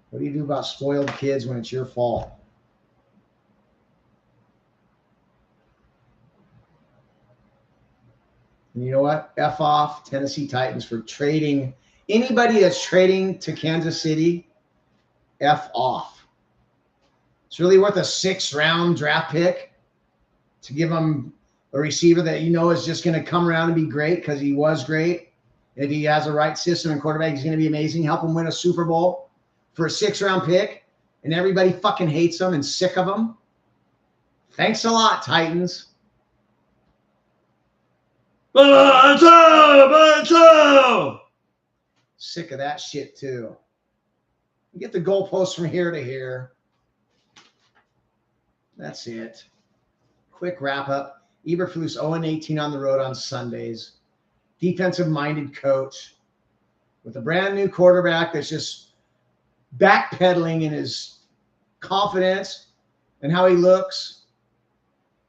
What do you do about spoiled kids when it's your fault? And you know what? F off Tennessee Titans for trading. Anybody that's trading to Kansas City, F off. It's really worth a 6th-round draft pick to give them a receiver that you know is just going to come around and be great because he was great. If he has the right system and quarterback, he's going to be amazing. Help him win a Super Bowl for a 6th-round pick, and everybody fucking hates him and sick of him. Thanks a lot, Titans. Sick of that shit, too. You get the goalposts from here to here. That's it. Quick wrap-up. Eburflus 0-18 on the road on Sundays. Defensive-minded coach with a brand-new quarterback that's just backpedaling in his confidence and how he looks.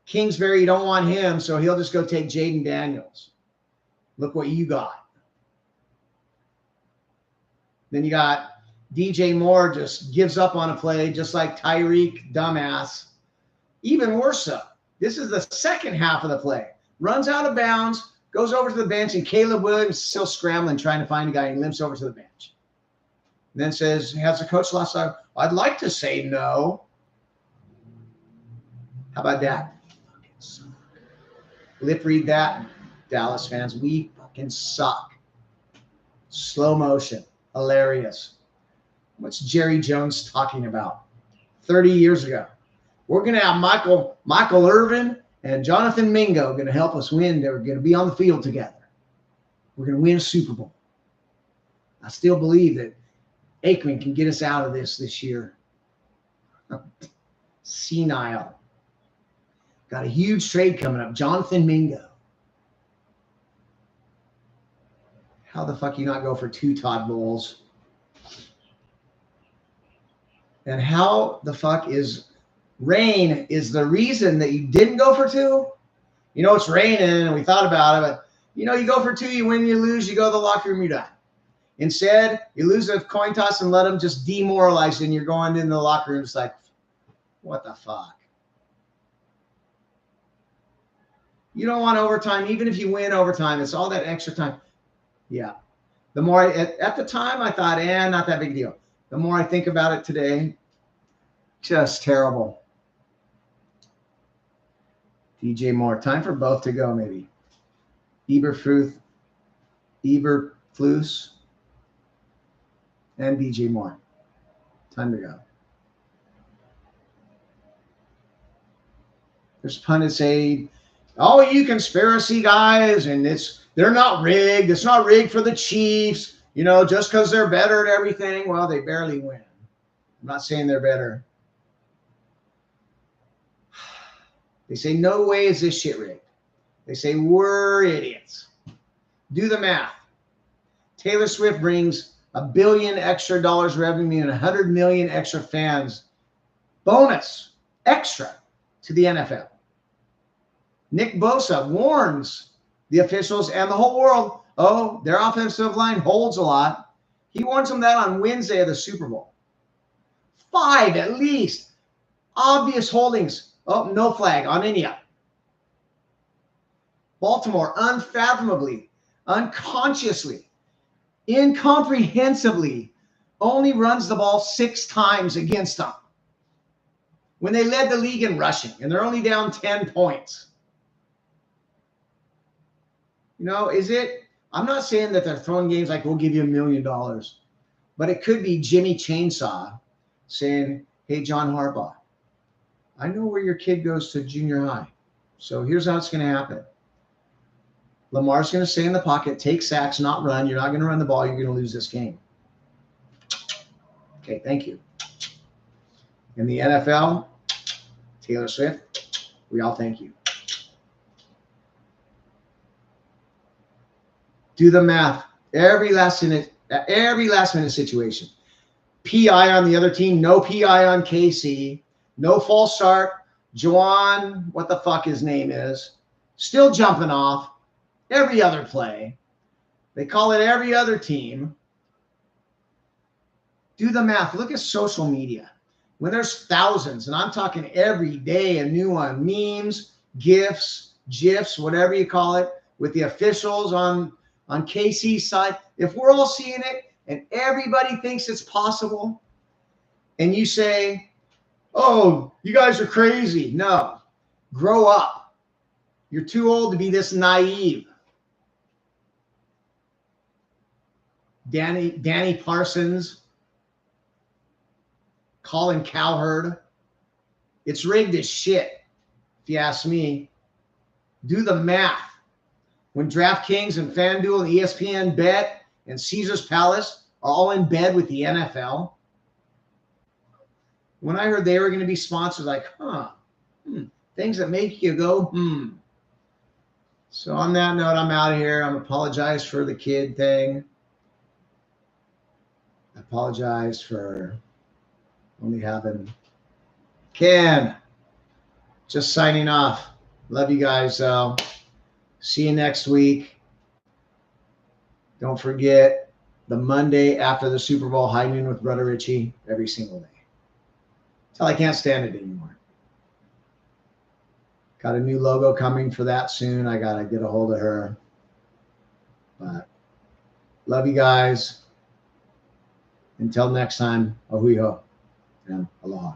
Kingsbury, you don't want him, so he'll just go take Jaden Daniels. Look what you got. Then you got DJ Moore just gives up on a play, just like Tyreek, dumbass. Even worse so. This is the second half of the play. runs out of bounds, goes over to the bench, and Caleb Williams is still scrambling, trying to find a guy, and he limps over to the bench. And then says, has the coach lost? I'd like to say no. How about that? Lip read that, Dallas fans. We fucking suck. Slow motion. Hilarious. What's Jerry Jones talking about? 30 years ago. We're going to have Michael Irvin and Jonathan Mingo going to help us win. They're going to be on the field together. We're going to win a Super Bowl. I still believe that Aikman can get us out of this year. Senile. Got a huge trade coming up. Jonathan Mingo. How the fuck you not go for 2 Todd Bowles? And how the fuck is rain is the reason that you didn't go for 2? You know, it's raining and we thought about it, but you know, you go for 2, you win, you lose, you go to the locker room, you're done. Instead, you lose a coin toss and let them just demoralize you, and you're going into the locker room. It's like, what the fuck? You don't want overtime. Even if you win overtime, it's all that extra time. Yeah. The more at the time, I thought, not that big a deal. The more I think about it today, just terrible. DJ Moore. Time for both to go, maybe. Eburflus, and DJ Moore. Time to go. There's pundits say, oh, you conspiracy guys, and they're not rigged. It's not rigged for the Chiefs, you know, just because they're better at everything. Well, they barely win. I'm not saying they're better. They say, no way is this shit rigged. They say, we're idiots. Do the math. Taylor Swift brings $1 billion extra revenue and 100 million extra fans. Bonus, extra to the NFL. Nick Bosa warns the officials and the whole world, oh, their offensive line holds a lot. He warns them that on Wednesday of the Super Bowl. 5 at least. Obvious holdings. Oh, no flag on any of them. Baltimore, unfathomably, unconsciously, incomprehensibly, only runs the ball 6 times against them when they led the league in rushing, and they're only down 10 points. You know, I'm not saying that they're throwing games like, we'll give you $1 million, but it could be Jimmy Chainsaw saying, hey, John Harbaugh, I know where your kid goes to junior high, so here's how it's going to happen. Lamar's going to stay in the pocket, take sacks, not run. You're not going to run the ball. You're going to lose this game. Okay, thank you. In the NFL, Taylor Swift, we all thank you. Do the math. Every last minute situation. PI on the other team, no PI on KC, no false start. Juwan, what the fuck his name is, still jumping off. Every other play. They call it every other team. Do the math. Look at social media. When there's thousands, and I'm talking every day a new one, memes, GIFs, whatever you call it, with the officials on KC's side. If we're all seeing it and everybody thinks it's possible, and you say, oh, you guys are crazy. No. Grow up. You're too old to be this naive. Danny Parsons, Colin Cowherd. It's rigged as shit, if you ask me. Do the math. When DraftKings and FanDuel and ESPN Bet and Caesars Palace are all in bed with the NFL. When I heard they were going to be sponsored, like, things that make you go, So on that note, I'm out of here. I apologize for the kid thing. I apologize for only having Ken. Just signing off. Love you guys, though. See you next week. Don't forget the Monday after the Super Bowl, high noon with Brother Richie every single day. Till I can't stand it anymore. Got a new logo coming for that soon. I got to get a hold of her. But love you guys. Until next time, ahui ho and aloha.